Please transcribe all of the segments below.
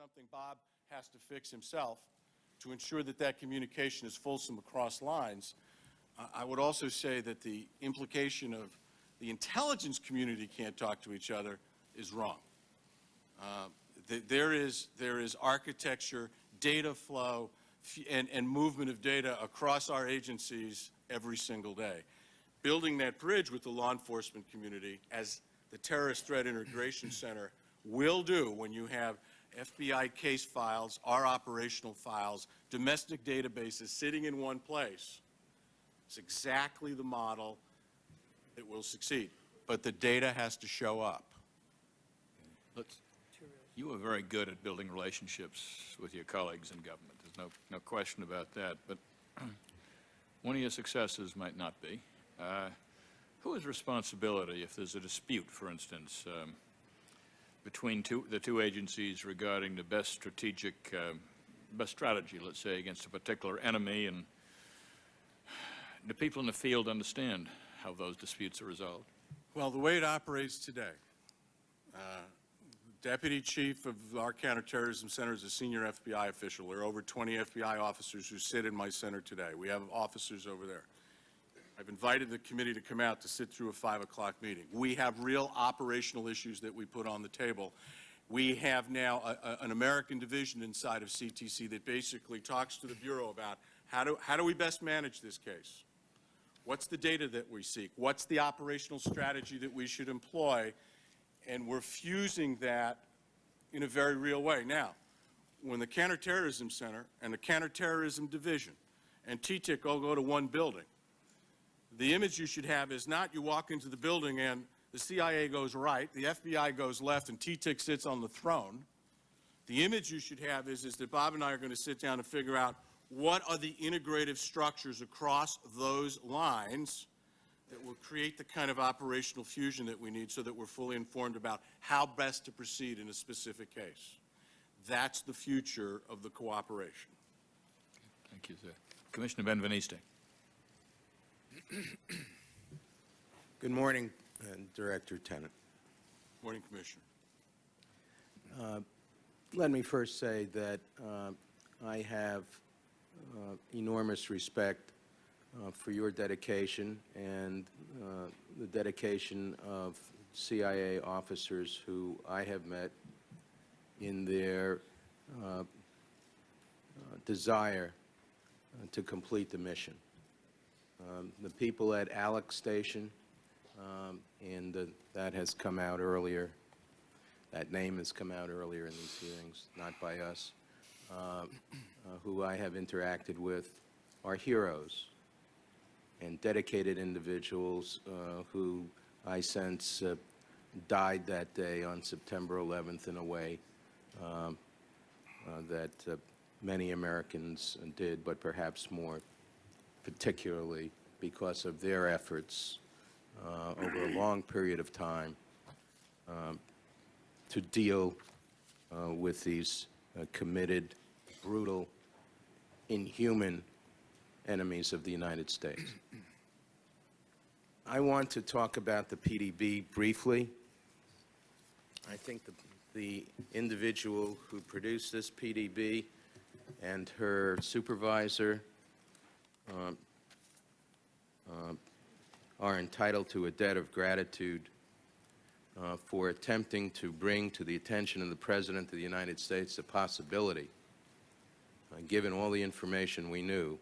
something Bob has to fix himself to ensure that that communication is fulsome across lines. I would also say that the implication of the intelligence community can't talk to each other is wrong. There is architecture, data flow, and movement of data across our agencies every single day. Building that bridge with the law enforcement community, as the Terrorist Threat Integration Center will do when you have FBI case files, our operational files, domestic databases sitting in one place, it's exactly the model that will succeed. But the data has to show up. You are very good at building relationships with your colleagues in government. There's no question about that. But one of your successes might not be. Who has responsibility if there's a dispute, for instance, between the two agencies regarding the best strategy, let's say, against a particular enemy, and do people in the field understand how those disputes are resolved? Well, the way it operates today, Deputy Chief of our Counterterrorism Center is a senior FBI official. There are over 20 FBI officers who sit in my center today. We have officers over there. I've invited the committee to come out to sit through a 5 o'clock meeting. We have real operational issues that we put on the table. We have now an American division inside of CTC that basically talks to the Bureau about how do we best manage this case? What's the data that we seek? What's the operational strategy that we should employ? And we're fusing that in a very real way. Now, when the Counterterrorism Center and the Counterterrorism Division and TTIC all go to one building, the image you should have is not you walk into the building and the CIA goes right, the FBI goes left, and TTIC sits on the throne. The image you should have is that Bob and I are going to sit down and figure out what are the integrative structures across those lines that will create the kind of operational fusion that we need so that we're fully informed about how best to proceed in a specific case. That's the future of the cooperation. Thank you, sir. Commissioner Ben-Veniste. Good morning, Director Tenet. Morning, Commissioner. Let me first say that I have enormous respect for your dedication and the dedication of CIA officers who I have met in their desire to complete the mission. The people at Alex Station, and that has come out earlier, that name has come out earlier in these hearings, not by us, who I have interacted with are heroes and dedicated individuals who I sense died that day on September 11th in a way that many Americans did, but perhaps more particularly because of their efforts over a long period of time to deal with these committed, brutal, inhuman enemies of the United States. I want to talk about the PDB briefly. I think the individual who produced this PDB and her supervisor are entitled to a debt of gratitude for attempting to bring to the attention of the President of the United States the possibility, given all the information we knew,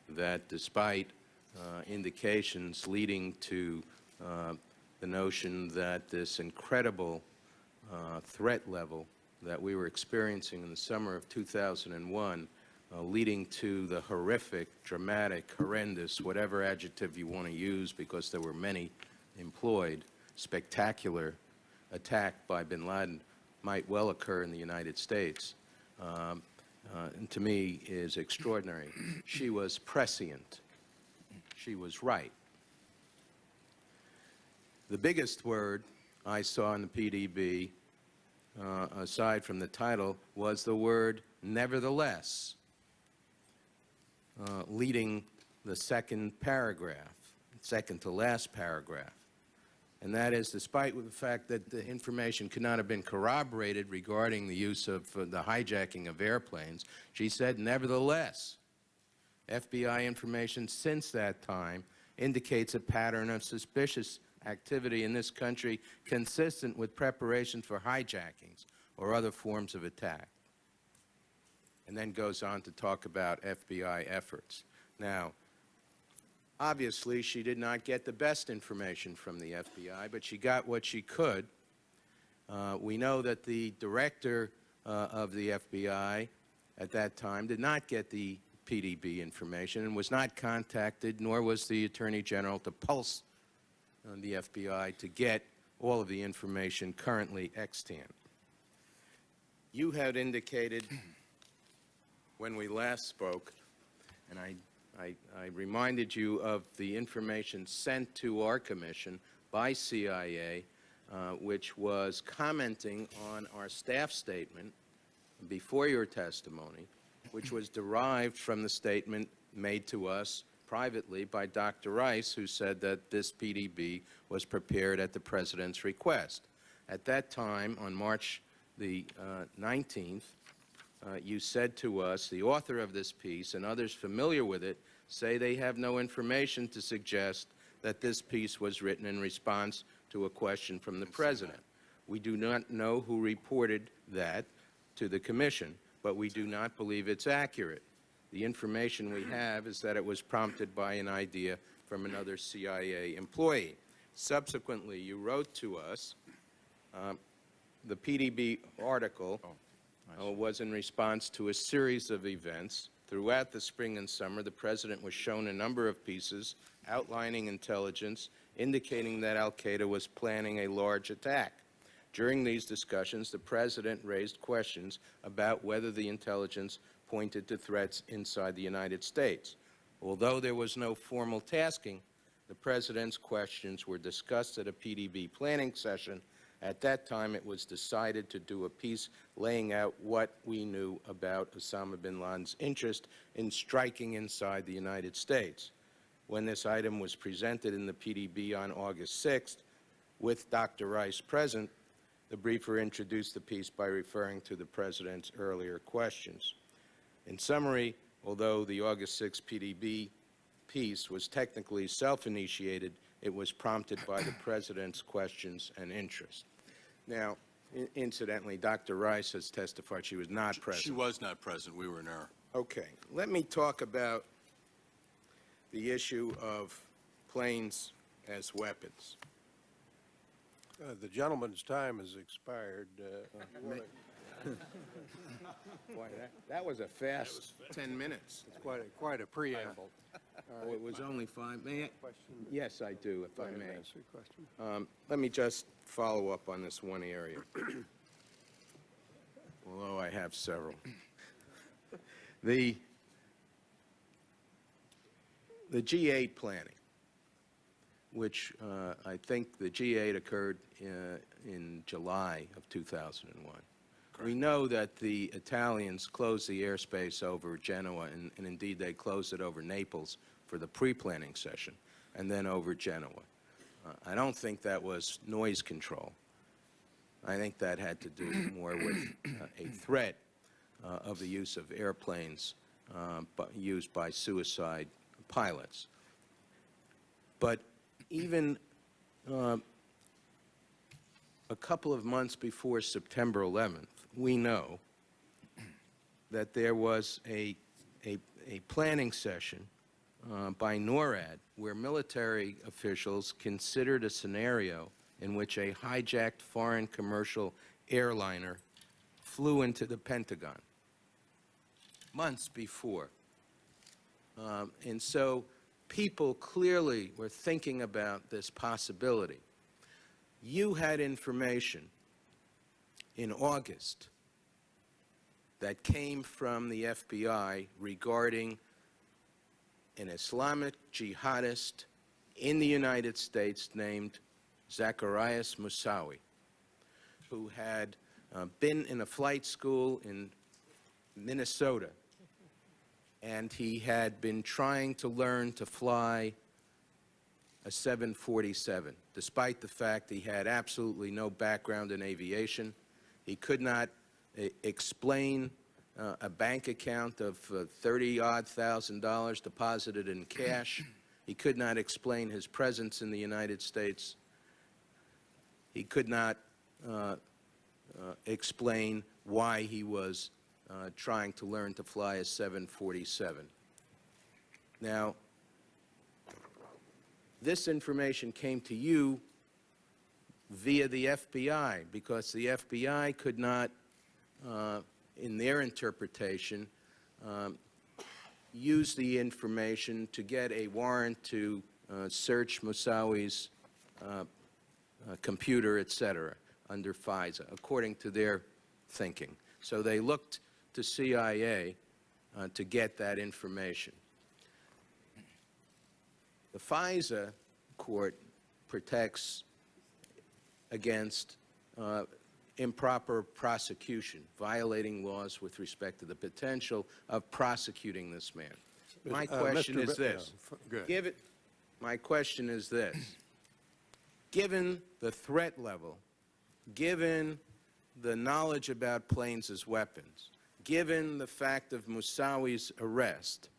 that despite indications leading to the notion that this incredible threat level that we were experiencing in the summer of 2001, leading to the horrific, dramatic, horrendous, whatever adjective you want to use, because there were many employed, spectacular attack by bin Laden might well occur in the United States, and to me is extraordinary. She was prescient. She was right. The biggest word I saw in the PDB, aside from the title, was the word nevertheless, leading the second paragraph, second to last paragraph. And that is, despite the fact that the information could not have been corroborated regarding the use of the hijacking of airplanes, she said, nevertheless, FBI information since that time indicates a pattern of suspicious activity in this country consistent with preparations for hijackings or other forms of attack. And then goes on to talk about FBI efforts. Now, obviously, she did not get the best information from the FBI, but she got what she could. We know that the director of the FBI at that time did not get the PDB information and was not contacted, nor was the Attorney General to pulse on the FBI to get all of the information currently extant. You had indicated when we last spoke, and I reminded you of the information sent to our commission by CIA, which was commenting on our staff statement before your testimony, which was derived from the statement made to us privately by Dr. Rice, who said that this PDB was prepared at the President's request. At that time, on March the 19th, you said to us, the author of this piece and others familiar with it say they have no information to suggest that this piece was written in response to a question from the President. We do not know who reported that to the Commission, but we do not believe it's accurate. The information we have is that it was prompted by an idea from another CIA employee. Subsequently, you wrote to us, the PDB article was in response to a series of events. Throughout the spring and summer, the President was shown a number of pieces outlining intelligence, indicating that al-Qaeda was planning a large attack. During these discussions, the President raised questions about whether the intelligence pointed to threats inside the United States. Although there was no formal tasking, the President's questions were discussed at a PDB planning session. At that time, it was decided to do a piece laying out what we knew about Osama bin Laden's interest in striking inside the United States. When this item was presented in the PDB on August 6th, with Dr. Rice present, the briefer introduced the piece by referring to the President's earlier questions. In summary, although the August 6 PDB piece was technically self-initiated, it was prompted by the President's questions and interest. Now, incidentally, Dr. Rice has testified she was not present. She was not present. We were in error. Okay. Let me talk about the issue of planes as weapons. The gentleman's time has expired. Boy, that was a fast 10 minutes. It's quite a preamble. Oh, it was only 5. May I? Yes, I do, if I may. Ask you a question. Let me just follow up on this one area, although I have several. The G8 planning, which I think the G8 occurred in July of 2001. We know that the Italians closed the airspace over Genoa, and indeed they closed it over Naples for the pre-planning session, and then over Genoa. I don't think that was noise control. I think that had to do more with a threat of the use of airplanes used by suicide pilots. But even a couple of months before September 11th, we know that there was a planning session by NORAD where military officials considered a scenario in which a hijacked foreign commercial airliner flew into the Pentagon months before. And so people clearly were thinking about this possibility. You had information in August that came from the FBI regarding an Islamic jihadist in the United States named Zacarias Moussaoui, who had been in a flight school in Minnesota, and he had been trying to learn to fly a 747, despite the fact he had absolutely no background in aviation. He could not explain a bank account of $30-odd thousand deposited in cash. He could not explain his presence in the United States. He could not explain why he was trying to learn to fly a 747. Now, this information came to you via the FBI because the FBI could not, in their interpretation, use the information to get a warrant to search Moussawi's computer, etc., under FISA, according to their thinking. So they looked to CIA to get that information. The FISA court protects against improper prosecution, violating laws with respect to the potential of prosecuting this man. My question is this. My question is this. Given the threat level, given the knowledge about planes as weapons, given the fact of Moussawi's arrest,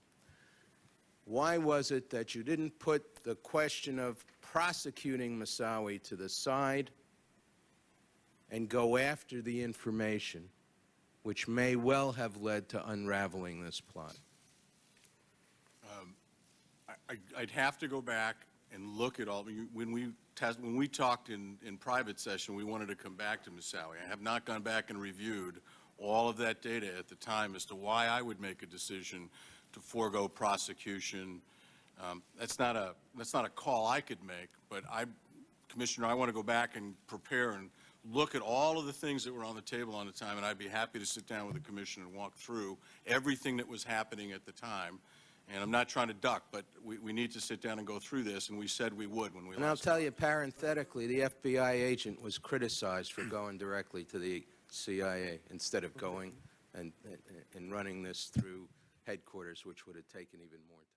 why was it that you didn't put the question of prosecuting Moussawi to the side and go after the information which may well have led to unraveling this plot? I'd have to go back and look at all. When we talked in private session, we wanted to come back to Moussawi. I have not gone back and reviewed all of that data at the time as to why I would make a decision to forego prosecution. That's not a call I could make, but Commissioner, I want to go back and prepare and look at all of the things that were on the table on the time, and I'd be happy to sit down with the Commission and walk through everything that was happening at the time. And I'm not trying to duck, but we need to sit down and go through this, and we said we would when we And I'll tell you, parenthetically, the FBI agent was criticized for going directly to the CIA instead of going and running this through headquarters, which would have taken even more time.